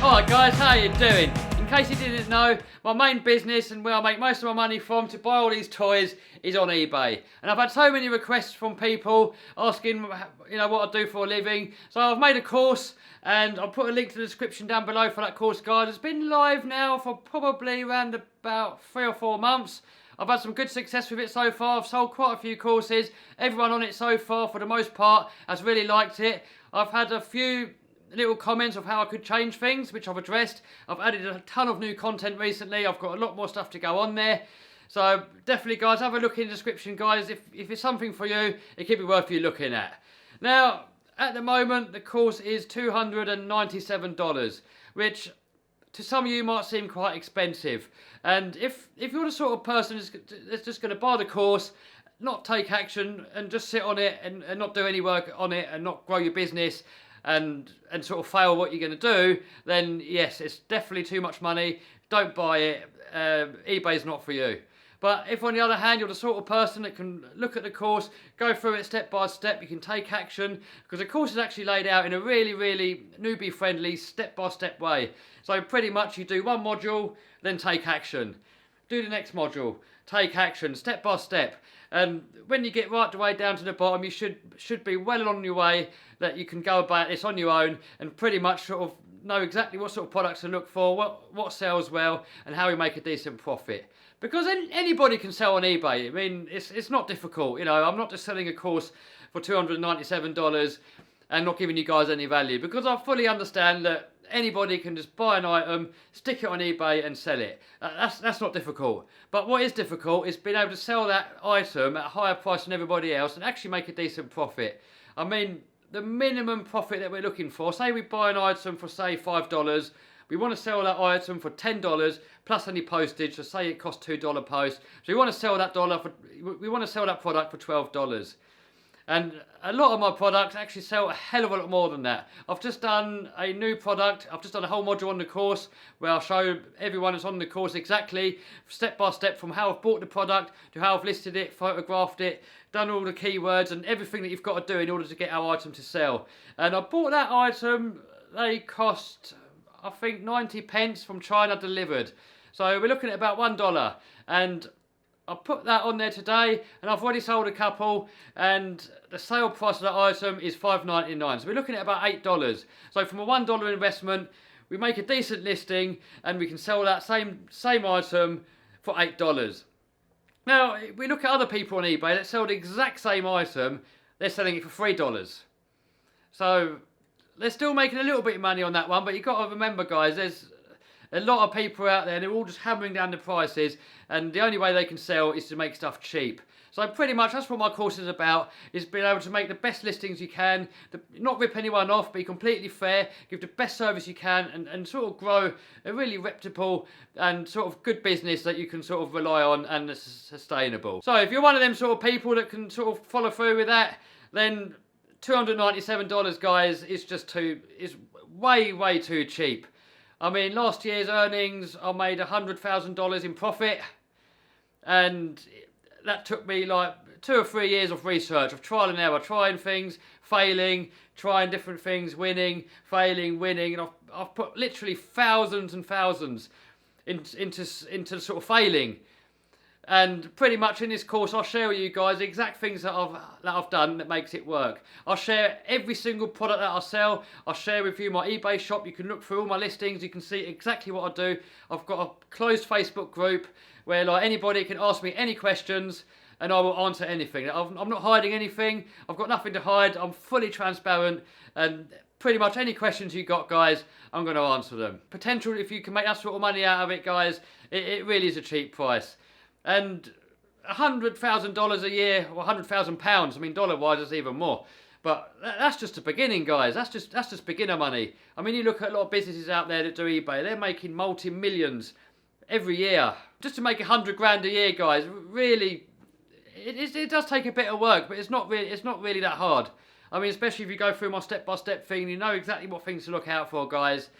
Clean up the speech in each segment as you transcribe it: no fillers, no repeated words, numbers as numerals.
Alright guys, how you doing? In case you didn't know, my main business and where I make most of my money from to buy all these toys is on eBay. And I've had so many requests from people asking, what I do for a living. So I've made a course and I'll put a link to the description down below for that course, guys. It's been live now for probably around about 3 or 4 months. I've had some good success with it so far. I've sold quite a few courses. Everyone on it so far, for the most part, has really liked it. I've had a few little comments of how I could change things, which I've addressed. I've added a ton of new content recently. I've got a lot more stuff to go on there. So definitely, guys, have a look in the description, guys. If it's something for you, it could be worth you looking at. Now, at the moment, the course is $297, which to some of you might seem quite expensive. And if you're the sort of person that's just going to buy the course, not take action and just sit on it and not do any work on it and not grow your business and sort of fail what you're going to do, then yes, it's definitely too much money. Don't buy it. eBay's not for you. But if on the other hand, you're the sort of person that can look at the course, go through it step by step, you can take action, because the course is actually laid out in a really, really newbie-friendly, step-by-step way. So pretty much you do one module, then take action. Do the next module, take action, step by step. And when you get right the way down to the bottom, you should be well on your way that you can go about this on your own and pretty much sort of know exactly what sort of products to look for, what sells well, and how you make a decent profit. Because anybody can sell on eBay. I mean, it's not difficult. I'm not just selling a course for $297 and not giving you guys any value, because I fully understand that anybody can just buy an item, stick it on eBay and sell it. That's not difficult. But what is difficult is being able to sell that item at a higher price than everybody else and actually make a decent profit. I mean, the minimum profit that we're looking for, say we buy an item for, say, $5, we want to sell that item for $10 plus any postage, so say it costs $2 post. So we want to sell that product for $12. And a lot of my products actually sell a hell of a lot more than that. I've just done a new product. I've just done a whole module on the course where I'll show everyone that's on the course exactly, step by step, from how I've bought the product to how I've listed it, photographed it, done all the keywords and everything that you've got to do in order to get our item to sell. And I bought that item, they cost, I think, 90 pence from China delivered. So we're looking at about $1. And I put that on there today, and I've already sold a couple, and the sale price of that item is $5.99. So we're looking at about $8. So from a $1 investment, we make a decent listing, and we can sell that same item for $8. Now, we look at other people on eBay that sell the exact same item, they're selling it for $3. So they're still making a little bit of money on that one, but you've got to remember, guys, there's a lot of people out there, they're all just hammering down the prices, and the only way they can sell is to make stuff cheap. So pretty much that's what my course is about, is being able to make the best listings you can, not rip anyone off, be completely fair, give the best service you can, and sort of grow a really reputable and sort of good business that you can sort of rely on and is sustainable. So if you're one of them sort of people that can sort of follow through with that, then $297, guys, is way, way too cheap. I mean, last year's earnings, I made $100,000 in profit, and that took me like 2 or 3 years of research, of trial and error, trying things, failing, trying different things, winning, failing, winning, and I've put literally thousands and thousands into sort of failing. And pretty much in this course, I'll share with you guys the exact things that I've done that makes it work. I'll share every single product that I sell. I'll share with you my eBay shop. You can look through all my listings. You can see exactly what I do. I've got a closed Facebook group where like anybody can ask me any questions and I will answer anything. I'm not hiding anything. I've got nothing to hide. I'm fully transparent, and pretty much any questions you got, guys, I'm going to answer them. Potential, if you can make that sort of money out of it, guys, it really is a cheap price. And $100,000 a year, or £100,000, I mean, dollar-wise, it's even more. But that's just the beginning, guys. That's just beginner money. I mean, you look at a lot of businesses out there that do eBay, they're making multi-millions every year. Just to make 100 grand a year, guys, really, it does take a bit of work, but it's not really that hard. I mean, especially if you go through my step-by-step thing, you know exactly what things to look out for, guys.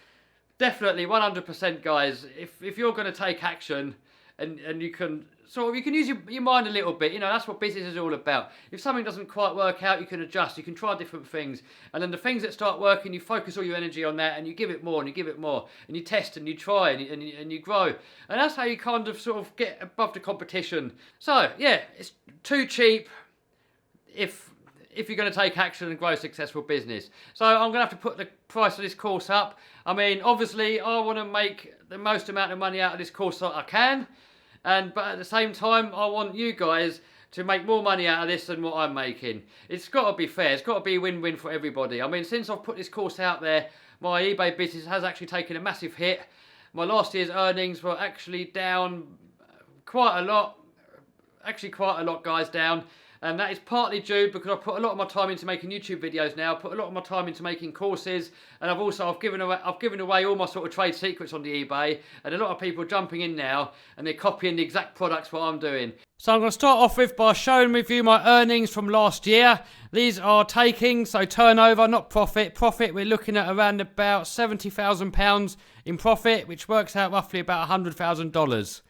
Definitely, 100%, guys. If you're going to take action and you can you can use your mind a little bit. You know, that's what business is all about. If something doesn't quite work out, you can adjust. You can try different things, and then the things that start working, you focus all your energy on that, and you give it more, and you give it more, and you test, and you try, and you grow, and that's how you kind of sort of get above the competition. So yeah, it's too cheap if you're going to take action and grow a successful business. So I'm going to have to put the price of this course up. I mean, obviously, I want to make the most amount of money out of this course that I can. But at the same time, I want you guys to make more money out of this than what I'm making. It's got to be fair. It's got to be a win-win for everybody. I mean, since I've put this course out there, my eBay business has actually taken a massive hit. My last year's earnings were actually down quite a lot. Actually, quite a lot, guys, down. And that is partly due because I put a lot of my time into making YouTube videos now. I put a lot of my time into making courses, and I've given away all my sort of trade secrets on the eBay, and a lot of people are jumping in now and they're copying the exact products what I'm doing. So I'm going to start off by showing with you my earnings from last year. These are taking, so turnover, not profit. Profit, we're looking at around about £70,000 in profit, which works out roughly about $100,000.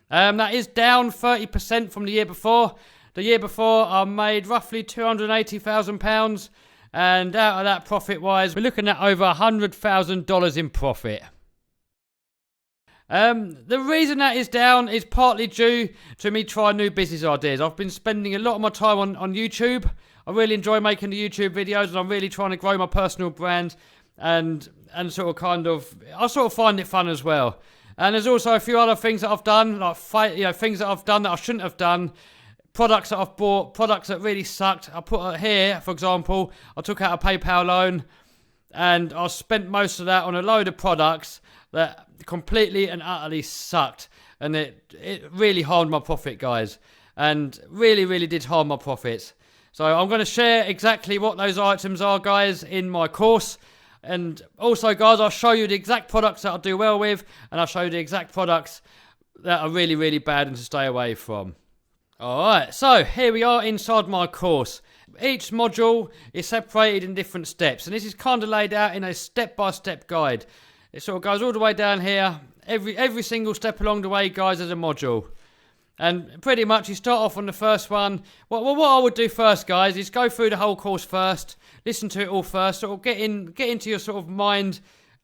That is down 30% from the year before. The year before, I made roughly £280,000, and out of that, profit-wise, we're looking at over $100,000 in profit. The reason that is down is partly due to me trying new business ideas. I've been spending a lot of my time on YouTube. I really enjoy making the YouTube videos, and I'm really trying to grow my personal brand, and I sort of find it fun as well. And there's also a few other things that I've done, like things that I've done that I shouldn't have done. Products that I've bought, products that really sucked. I put here, for example, I took out a PayPal loan and I spent most of that on a load of products that completely and utterly sucked. And it really harmed my profit, guys. And really, really did harm my profits. So I'm going to share exactly what those items are, guys, in my course. And also, guys, I'll show you the exact products that I do well with, and I'll show you the exact products that are really, really bad and to stay away from. Alright, so here we are inside my course. Each module is separated in different steps, and this is kind of laid out in a step-by-step guide. It sort of goes all the way down here. Every single step along the way, guys, is a module. And pretty much you start off on the first one. What I would do first, guys, is go through the whole course first, listen to it all first, sort of get into your sort of mind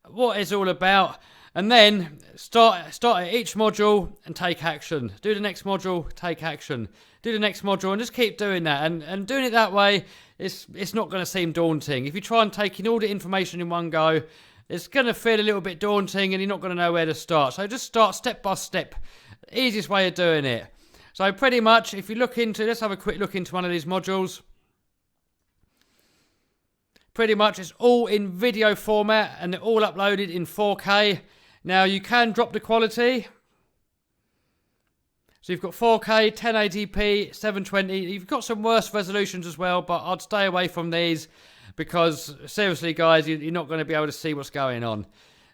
what it's all about. And then start at each module and take action. Do the next module, take action. Do the next module and just keep doing that. And doing it that way, it's not going to seem daunting. If you try and take in all the information in one go, it's going to feel a little bit daunting and you're not going to know where to start. So just start step by step. Easiest way of doing it. So pretty much, if you let's have a quick look into one of these modules. Pretty much it's all in video format and they're all uploaded in 4K. Now, you can drop the quality. So you've got 4K, 1080p, 720. You've got some worse resolutions as well, but I'd stay away from these because, seriously, guys, you're not going to be able to see what's going on.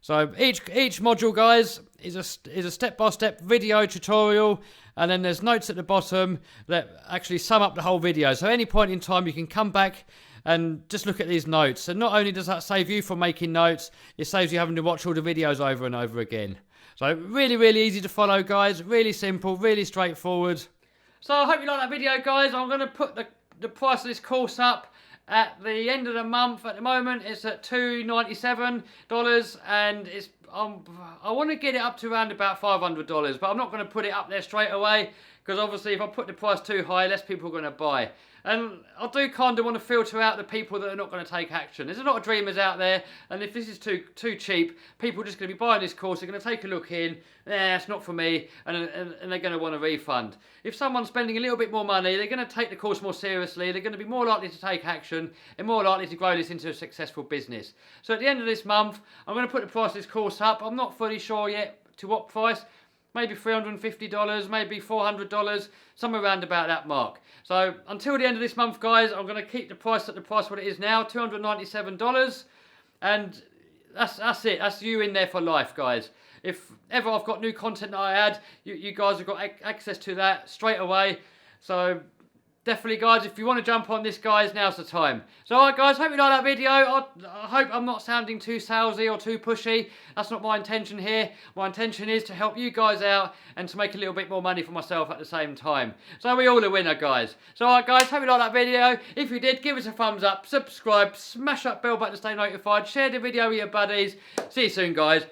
So each module, guys, is a step-by-step video tutorial, and then there's notes at the bottom that actually sum up the whole video. So at any point in time, you can come back and just look at these notes. And not only does that save you from making notes, it saves you having to watch all the videos over and over again. So really, really easy to follow, guys. Really simple, really straightforward. So I hope you like that video, guys. I'm going to put the price of this course up at the end of the month. At the moment, it's at $297, and I want to get it up to around about $500, but I'm not going to put it up there straight away, because obviously if I put the price too high, less people are going to buy. And I do kind of want to filter out the people that are not going to take action. There's a lot of dreamers out there, and if this is too cheap, people are just going to be buying this course, they're going to take a look in, it's not for me, and they're going to want a refund. If someone's spending a little bit more money, they're going to take the course more seriously, they're going to be more likely to take action, and more likely to grow this into a successful business. So at the end of this month, I'm going to put the price of this course up. I'm not fully sure yet to what price. Maybe $350, maybe $400, somewhere around about that mark. So until the end of this month, guys, I'm going to keep the price at the price what it is now, $297. And that's it. That's you in there for life, guys. If ever I've got new content that I add, you guys have got access to that straight away. So definitely, guys, if you want to jump on this, guys, now's the time. So, alright, guys, hope you like that video. I hope I'm not sounding too salesy or too pushy. That's not my intention here. My intention is to help you guys out and to make a little bit more money for myself at the same time. So, we all a winner, guys. So, alright, guys, hope you like that video. If you did, give us a thumbs up, subscribe, smash that bell button to stay notified, share the video with your buddies. See you soon, guys.